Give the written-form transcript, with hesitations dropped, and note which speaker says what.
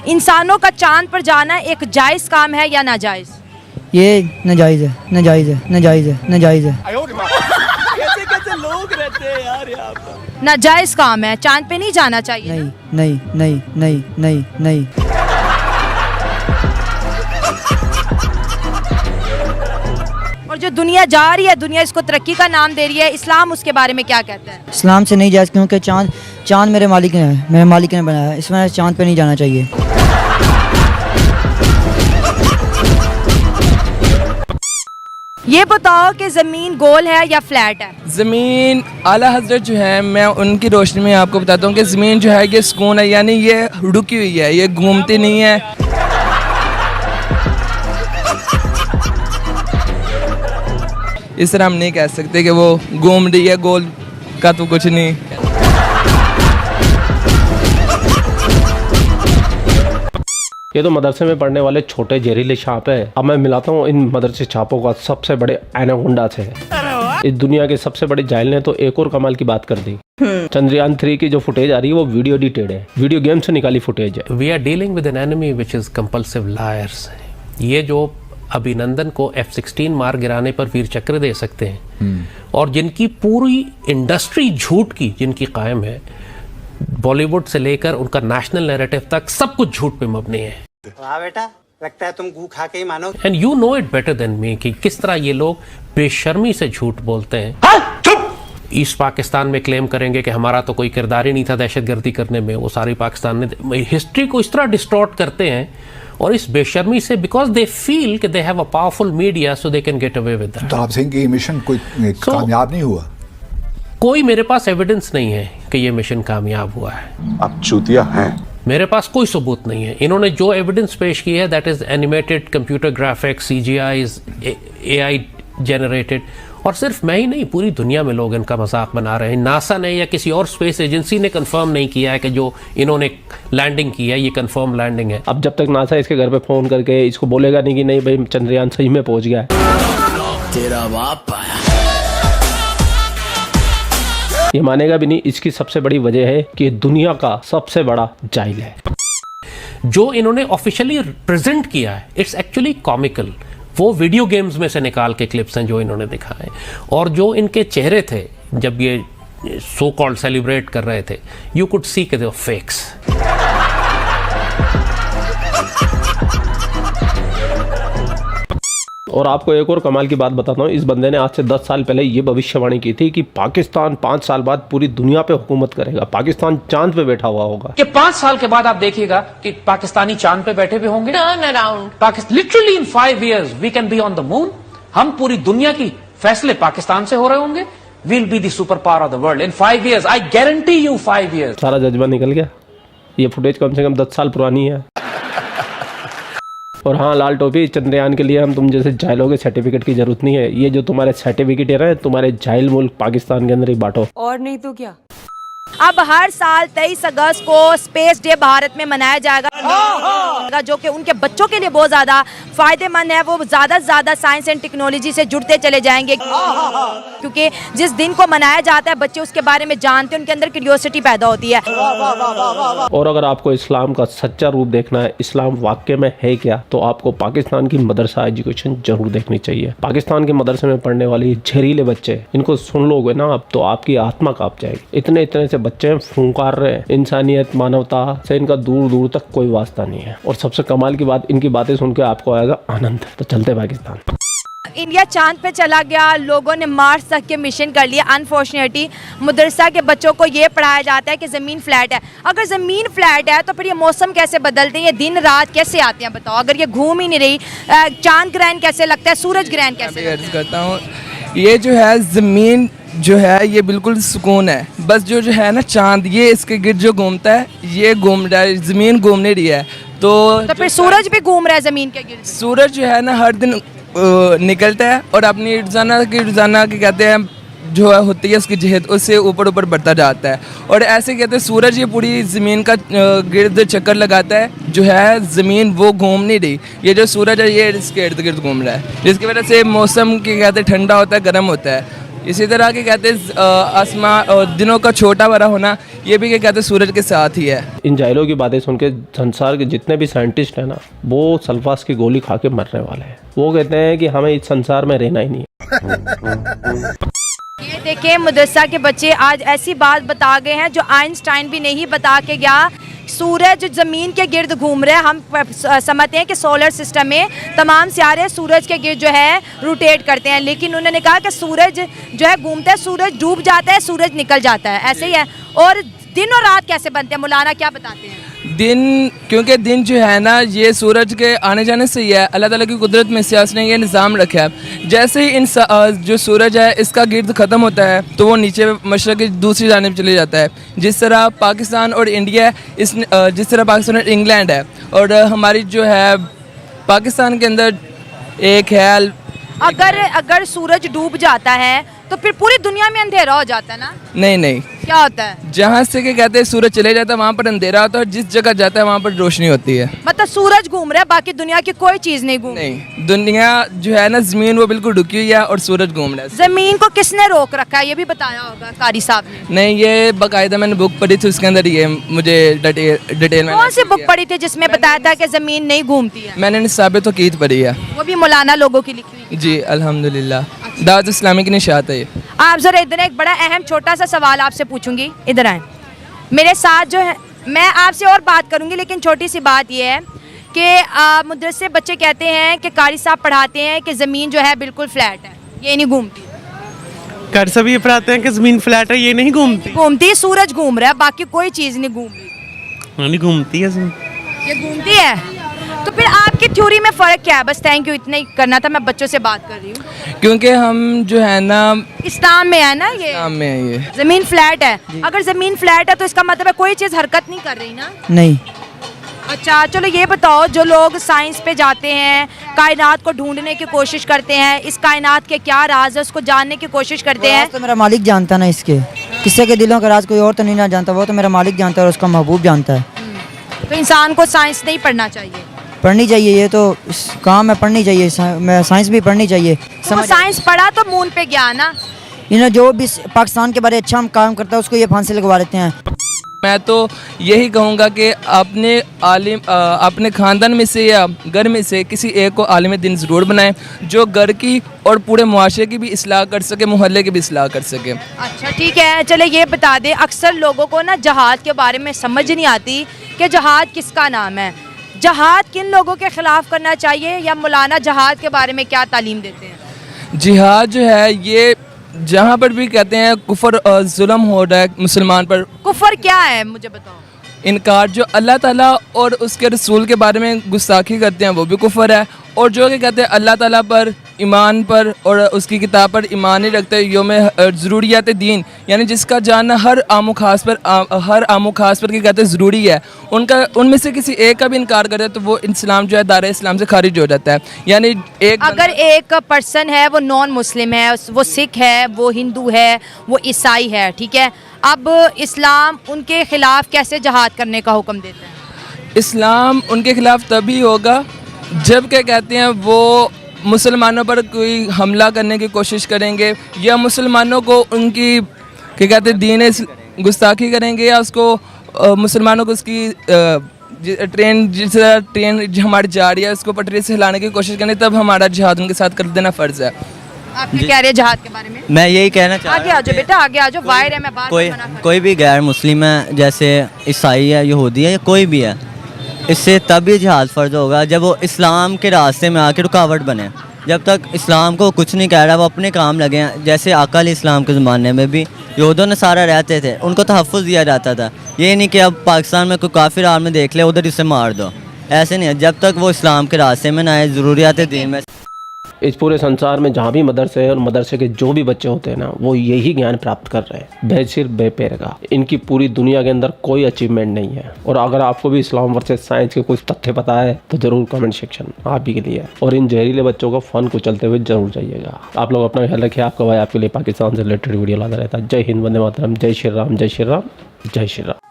Speaker 1: इंसानों का चांद पर जाना एक जायज़ काम है या नाजायज़?
Speaker 2: ये नाजायज़ है, नाजायज़ है, नाजायज़ है, नाजायज़ है।
Speaker 3: कैसे कैसे लोग रहते हैं यार यहाँ पर।
Speaker 1: नाजायज़ काम है, चांद पे नहीं जाना चाहिए।
Speaker 2: नहीं नहीं नहीं नहीं नहीं नहीं।
Speaker 1: और जो दुनिया जा रही है, दुनिया इसको तरक्की का नाम दे रही है, इस्लाम उसके बारे में क्या कहता है?
Speaker 2: इस्लाम से नहीं जायज़, क्योंकि चाँद मेरे मालिक ने है, मेरे मालिक ने बनाया है, इसमें चाँद पे नहीं जाना चाहिए।
Speaker 1: ये बताओ कि ज़मीन गोल है या फ्लैट है?
Speaker 4: ज़मीन आला हज़रत जो है, मैं उनकी रोशनी में आपको बताता हूँ कि ज़मीन जो है ये सुकून है, यानी ये रुकी हुई है, ये घूमती नहीं है। इस तरह हम नहीं कह सकते कि वो घूम रही है, गोल का तो कुछ नहीं।
Speaker 5: ये तो मदरसे में पढ़ने वाले छोटे जहरीले सांप है। अब मैं मिलाता हूँ इन मदरसे छापों का सबसे बड़े एनाकोंडा से। इस दुनिया के सबसे बड़े जाहिल ने तो एक और कमाल की बात कर दी। चंद्रयान 3 की जो फुटेज आ रही है वो वीडियो एडिटेड है, वीडियो गेम से निकाली फुटेज है।
Speaker 6: We are dealing with an enemy which is compulsive liars. ये जो अभिनंदन को F-16 मार गिराने पर वीर चक्र दे सकते हैं और जिनकी पूरी इंडस्ट्री झूठ की जिनकी कायम है, बॉलीवुड से लेकर उनका नेशनल नैरेटिव तक सब कुछ झूठ पे मबनी है।
Speaker 3: वाह बेटा, लगता है तुम गू खा के ही मानो।
Speaker 6: And you know it better than me कि किस तरह ये लोग बेशर्मी से झूठ बोलते हैं। ईस्ट पाकिस्तान में क्लेम करेंगे कि हमारा तो कोई किरदार ही नहीं था दहशतगर्दी करने में, वो सारी पाकिस्तान ने हिस्ट्री को इस तरह डिस्टॉर्ट करते हैं और इस बेशर्मी से, बिकॉज दे फील कि they have a powerful media so they can get away with that.
Speaker 7: तो आप सिंह की मिशन कोई कामयाब नहीं हुआ?
Speaker 6: कोई मेरे पास एविडेंस नहीं है कि ये मिशन कामयाब हुआ है।
Speaker 7: आप चूतिया हैं।
Speaker 6: मेरे पास कोई सबूत नहीं है। इन्होंने जो एविडेंस पेश की है that is animated computer graphics, CGIs, AI generated. और सिर्फ मैं ही नहीं, पूरी दुनिया में लोग इनका मजाक बना रहे हैं। नासा ने या किसी और स्पेस एजेंसी ने कंफर्म नहीं किया है कि जो इन्होंने लैंडिंग की है ये कंफर्म लैंडिंग है।
Speaker 5: अब जब तक नासा इसके घर पे फोन करके इसको बोलेगा नहीं कि नहीं भाई चंद्रयान सही में पहुंच गया है,
Speaker 3: तेरा बाप आया।
Speaker 5: ये मानेगा भी नहीं। इसकी सबसे बड़ी वजह है कि दुनिया का सबसे बड़ा जाहिल है।
Speaker 6: जो इन्होंने ऑफिशियली प्रेजेंट किया है इट्स एक्चुअली कॉमिकल। वो वीडियो गेम्स में से निकाल के क्लिप्स हैं जो इन्होंने दिखाए, और जो इनके चेहरे थे जब ये सो कॉल्ड सेलिब्रेट कर रहे थे, यू कुड सी के दे वर फेक्स।
Speaker 5: और आपको एक और कमाल की बात बताता हूँ, इस बंदे ने आज से 10 साल पहले ये भविष्यवाणी की थी कि पाकिस्तान 5 साल बाद पूरी दुनिया पे हुकूमत करेगा, पाकिस्तान चांद पे बैठा हुआ होगा।
Speaker 8: कि 5 साल के बाद आप देखिएगा कि पाकिस्तानी चांद पे बैठे हुए होंगे। Turn around Pakistan, literally in 5 years we can be on the moon. हम पूरी दुनिया की फैसले पाकिस्तान से हो रहे होंगे। We'll be the super power of the world in 5 years। I guarantee you 5 years।
Speaker 5: सारा जज्बा निकल गया। ये फुटेज कम से कम 10 साल पुरानी है। और हाँ लाल टोपी, चंद्रयान के लिए हम तुम जैसे जाहिलों के सर्टिफिकेट की जरूरत नहीं है। ये जो तुम्हारे सर्टिफिकेट है ना, तुम्हारे जाहिल मुल्क पाकिस्तान के अंदर ही बांटो।
Speaker 1: और नहीं तो क्या। अब हर साल 23 अगस्त को स्पेस डे भारत में मनाया जाएगा, जो कि उनके बच्चों के लिए बहुत ज़्यादा फायदेमंद है। वो ज़्यादा से ज़्यादा साइंस एंड टेक्नोलॉजी से जुड़ते चले जाएंगे, क्योंकि जिस दिन को मनाया जाता है बच्चे उसके बारे में जानते हैं, उनके अंदर क्यूरियोसिटी पैदा होती है।
Speaker 5: और अगर आपको इस्लाम का सच्चा रूप देखना है, इस्लाम वाकई में है क्या, तो आपको पाकिस्तान की मदरसा एजुकेशन जरूर देखनी चाहिए। पाकिस्तान के मदरसे में पढ़ने वाली जहरीले बच्चे, इनको सुन लोगे ना आप तो आपकी आत्मा कांप जाएगी। इतने इतने से बच्चे फूंकार रहे हैं। इंसानियत मानवता से इनका दूर दूर तक कोई वास्ता नहीं है। और सबसे कमाल की बात, इनकी बातें सुन के आपको आएगा आनंद। तो चलते पाकिस्तान।
Speaker 1: इंडिया चांद पे चला गया, लोगों ने मार्स तक के मिशन कर लिए। अनफॉर्चुनेटली मदरसा के बच्चों को ये पढ़ाया जाता है कि ज़मीन फ्लैट है। अगर ज़मीन फ्लैट है तो फिर ये मौसम कैसे बदलते हैं, ये दिन रात कैसे आते हैं बताओ। अगर ये घूम ही नहीं रही, चांद ग्रहण कैसे लगता है, सूरज ग्रहण कैसे लगता है?
Speaker 4: करता हूँ, ये जो है ज़मीन जो है ये बिल्कुल सुकून है। बस जो है ना चांद, ये इसके गिर्द जो घूमता है, ये घूम रहा है, ज़मीन घूम नहीं रही है। तो
Speaker 1: फिर सूरज भी घूम रहा है ज़मीन के गिर्द।
Speaker 4: सूरज जो है ना हर दिन निकलता है और अपनी रोज़ाना की कहते हैं जो है होती है उसकी जहत, उससे ऊपर ऊपर बढ़ता जाता है। और ऐसे कहते हैं सूरज ये पूरी ज़मीन का गिर्द चक्कर लगाता है, जो है ज़मीन वो घूम नहीं रही। ये जो सूरज है ये इसके इर्द गिर्द घूम रहा है, जिसकी वजह से मौसम की कहते हैं ठंडा होता है, गर्म होता है। इसी तरह के कहते हैं आसमां दिनों का छोटा बड़ा होना, ये भी क्या कहते हैं सूरज के साथ ही है।
Speaker 5: इन जाहिलों की बातें सुन के संसार के जितने भी साइंटिस्ट हैं ना, वो सल्फास की गोली खा के मरने वाले हैं। वो कहते हैं कि हमें इस संसार में रहना ही नहीं है।
Speaker 1: ये देखिए मदरसा के बच्चे आज ऐसी बात बता गए हैं जो आइंस्टाइन भी नहीं बता के गया। सूरज ज़मीन के गिर्द घूम रहे हैं। हम समझते हैं कि सोलर सिस्टम में तमाम सितारे सूरज के गिर्द जो है रोटेट करते हैं, लेकिन उन्होंने कहा कि सूरज जो है घूमता है, सूरज डूब जाता है, सूरज निकल जाता है, ऐसे ही है। और दिन और रात कैसे बनते हैं, मौलाना क्या बताते हैं?
Speaker 4: दिन, क्योंकि दिन जो है ना ये सूरज के आने जाने से ही है। अल्लाह ताला की कुदरत में से उसने ये निज़ाम रखा है। जैसे ही जो सूरज है इसका गिर्द ख़त्म होता है तो वो नीचे मशरक़ की दूसरी जानिब चले जाता है। जिस तरह पाकिस्तान और इंडिया जिस तरह पाकिस्तान और इंग्लैंड है, और हमारी जो है पाकिस्तान के अंदर एक है।
Speaker 1: अगर सूरज डूब जाता है तो फिर पूरी दुनिया में अंधेरा हो जाता है ना?
Speaker 4: नहीं,
Speaker 1: क्या होता है?
Speaker 4: जहाँ से के कहते हैं सूरज चले जाता है वहाँ पर अंधेरा होता है, और जिस जगह जाता है वहाँ पर रोशनी होती है।
Speaker 1: मतलब सूरज घूम रहा है, बाकी दुनिया की कोई चीज नहीं घूम रही।
Speaker 4: नहीं, दुनिया जो है ना ज़मीन वो बिल्कुल रुकी हुई है और सूरज घूम रहा है।
Speaker 1: जमीन को किसने रोक रखा है ये भी बताया होगा कारी साहब ने।
Speaker 4: नहीं, ये बाकायदा मैंने बुक पढ़ी थी, उसके अंदर ये मुझे डिटेल में।
Speaker 1: कौन सी बुक पढ़ी थी जिसमें बताया था कि जमीन नहीं घूमती है?
Speaker 4: मैंने निसाब तौक़ीद पढ़ी है,
Speaker 1: वो भी मौलाना लोगों की लिखी हुई।
Speaker 4: जी अल्हम्दुलिल्लाह। दावत इस्लामी की निशात है ये।
Speaker 1: आप जरा इधर एक बड़ा अहम छोटा सा सवाल आपसे पूछूंगी, इधर आए मेरे साथ जो है। मैं आपसे और बात करूंगी, लेकिन छोटी सी बात ये है कि मदरसे बच्चे कहते हैं कि कारी साहब पढ़ाते हैं कि ज़मीन जो है बिल्कुल फ्लैट है, ये नहीं घूमती।
Speaker 9: कारी साहब ये पढ़ाते हैं कि ज़मीन फ्लैट है, ये नहीं घूमती।
Speaker 1: सूरज घूम रहा है, बाकी कोई चीज़ नहीं घूम रही।
Speaker 9: नहीं घूमती है ज़मीन,
Speaker 1: ये घूमती है। तो फिर आपकी थ्योरी में फ़र्क क्या है? बस थैंक यू, इतना ही करना था, मैं बच्चों से बात कर रही हूँ।
Speaker 4: क्योंकि हम जो है ना
Speaker 1: इस्लाम में है ना, ये
Speaker 4: इस्लाम में है, ये
Speaker 1: ज़मीन फ्लैट है। अगर ज़मीन फ्लैट है तो इसका मतलब है कोई चीज़ हरकत नहीं कर रही ना?
Speaker 2: नहीं।
Speaker 1: अच्छा चलो ये बताओ, जो लोग साइंस पे जाते हैं, कायनात को ढूंढने की कोशिश करते हैं, इस कायनात के क्या राज है उसको जानने की कोशिश करते हैं।
Speaker 2: तो मेरा मालिक जानता है ना, इसके किसी के दिलों का राज कोई और तो नहीं ना जानता, वो तो मेरा मालिक जानता है और उसका महबूब जानता है।
Speaker 1: तो इंसान को साइंस नहीं पढ़ना चाहिए?
Speaker 2: पढ़नी चाहिए, ये तो काम है, पढ़नी चाहिए। साइंस भी पढ़नी चाहिए।
Speaker 1: तो साइंस पढ़ा तो मून पे गया ना।
Speaker 2: इन्हें जो भी पाकिस्तान के बारे अच्छा काम करता है उसको ये फांसी लगवा देते हैं।
Speaker 4: मैं तो यही कहूँगा कि अपने ख़ानदान में से या घर में से किसी एक को आलिम दिन ज़रूर बनाएं, जो घर की और पूरे मुआशरे की भी इस्लाह कर सके, मोहल्ले की भी इस्लाह कर सके।
Speaker 1: अच्छा ठीक है, चले ये बता दें, अक्सर लोगों को ना जहाद के बारे में समझ नहीं आती कि जहाद किसका नाम है। जहाद किन लोगों के ख़िलाफ़ करना चाहिए, या मौलाना जहाद के बारे में क्या तालीम देते हैं?
Speaker 4: जिहाद जो है ये जहाँ पर भी कहते हैं कुफर और जुल्म हो रहा है मुसलमान पर।
Speaker 1: कुफर क्या है मुझे बताओ?
Speaker 4: इनकार, जो अल्लाह ताला और उसके रसूल के बारे में गुस्ताखी करते हैं वो भी कुफर है। और जो कि कहते हैं अल्लाह ताला पर, ईमान पर और उसकी किताब पर ईमान नहीं रखते, योम ज़रूरियात दीन, यानी जिसका जानना हर आमो खास पर क्या कहते हैं ज़रूरी है, उनमें से किसी एक का भी इनकार करे तो वो इस्लाम जो है दायरे इस्लाम से खारिज हो जाता है। यानी
Speaker 1: अगर एक पर्सन है वो नॉन मुस्लिम है, वो सिख है, वो हिंदू है, वो ईसाई है, ठीक है, अब इस्लाम उनके ख़िलाफ़ कैसे जहाद करने का हुक्म देता है?
Speaker 4: इस्लाम उनके ख़िलाफ़ तभी होगा जब क्या कहते हैं वो मुसलमानों पर कोई हमला करने की कोशिश करेंगे, या मुसलमानों को उनकी क्या कहते हैं दीन गुस्ताखी करेंगे, या उसको मुसलमानों को उसकी ट्रेन हमारी जा रही है उसको पटरी से हिलाने की कोशिश करेंगे, तब हमारा जिहाद उनके साथ कर देना फ़र्ज़ है।
Speaker 1: आप क्या कह रहे हैं जहाद के बारे में?
Speaker 10: मैं यही कहना चाह
Speaker 1: आगे आ जाओ बेटा, आगे आ जाओ, वायर है, मैं बात नहीं मना कर रही।
Speaker 10: कोई भी गैर मुस्लिम है, जैसे ईसाई है, यहूदी है, या कोई भी है, इससे तभी जिहाद फ़र्ज होगा जब वो इस्लाम के रास्ते में आके रुकावट बने। जब तक इस्लाम को कुछ नहीं कह रहा, वो अपने काम लगे हैं। जैसे आका इस्लाम के ज़माने में भी यहूदों नसारा रहते थे, उनको तहफ़्फ़ुज़ दिया जाता था। ये नहीं कि अब पाकिस्तान में कोई काफिर आर्मी देख ले उधर इसे मार दो, ऐसे नहीं है। जब तक वो इस्लाम के रास्ते में ना आए, ज़रूरियात दीन में।
Speaker 5: इस पूरे संसार में जहाँ भी मदरसे हैं और मदरसे के जो भी बच्चे होते हैं ना, वो यही ज्ञान प्राप्त कर रहे हैं, बेसिर बेपेर का। इनकी पूरी दुनिया के अंदर कोई अचीवमेंट नहीं है। और अगर आपको भी इस्लाम वर्सेस साइंस के कुछ तथ्य पता है तो जरूर कमेंट सेक्शन आप ही के लिए है। और इन जहरीले बच्चों को फन को चलते हुए जरूर जाइएगा। आप लोग अपना ख्याल रखिए। आपका भाई आपके लिए पाकिस्तान से रिलेटेड वीडियो लाता रहता है। जय हिंद, वंदे मातरम, जय श्री राम, जय श्री राम, जय श्री राम।